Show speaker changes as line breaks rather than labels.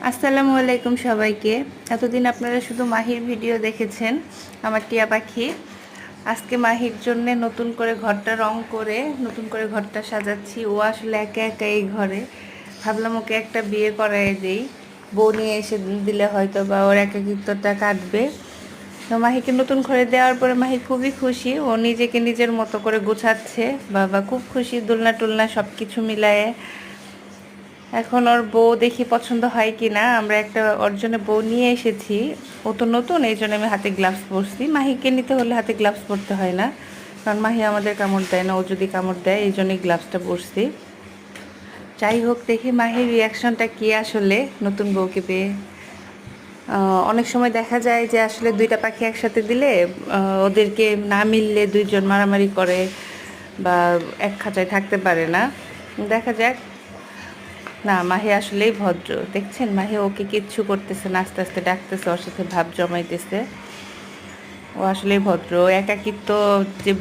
আসসালামু আলাইকুম সবাইকে। এতদিন আপনারা শুধু মাহির ভিডিও দেখেছেন, আমার টিয়া পাখি। আজকে মাহির জন্য নতুন করে ঘরটা রং করে নতুন করে ঘরটা সাজাচ্ছি। ও আসলে একা একা এই ঘরে, ভাবলাম ওকে একটা বিয়ে করায় দেই, বউ নিয়ে এসে দিলে হয়তো বা ওর একাকিত্বটা কাটবে। তো মাহিকে নতুন ঘরে দেওয়ার পরে মাহি খুবই খুশি, ও নিজেকে নিজের মতো করে গোছাচ্ছে। বাবা খুব খুশি, দোলনা টোলনা সব কিছু মিলায়ে। এখন ওর বউ দেখি পছন্দ হয় কি না। আমরা একটা ওর জন্য বউ নিয়ে এসেছি, ও তো নতুন, এই জন্য আমি হাতে গ্লাভস পরছি। মাহিকে নিতে হলে হাতে গ্লাভস পরতে হয় না, কারণ মাহি আমাদের কামড় দেয় না, ও যদি কামড় দেয় এই জন্যই গ্লাভসটা পরছি। যাই হোক, দেখি মাহির রিয়াকশনটা কি আসলে নতুন বউকে পেয়ে। অনেক সময় দেখা যায় যে আসলে দুইটা পাখি একসাথে দিলে ওদেরকে না মিললে দুইজন মারামারি করে বা এক খাঁচায় থাকতে পারে না। দেখা যাক। না, মাহি আসলেই ভদ্র, দেখছেন মাহি ওকে কিচ্ছু করতেছে না, আস্তে আস্তে ডাকতেছে, ওর সাথে ভাব জমাইতেছে। ও আসলেই ভদ্র। একাকিত্ব যে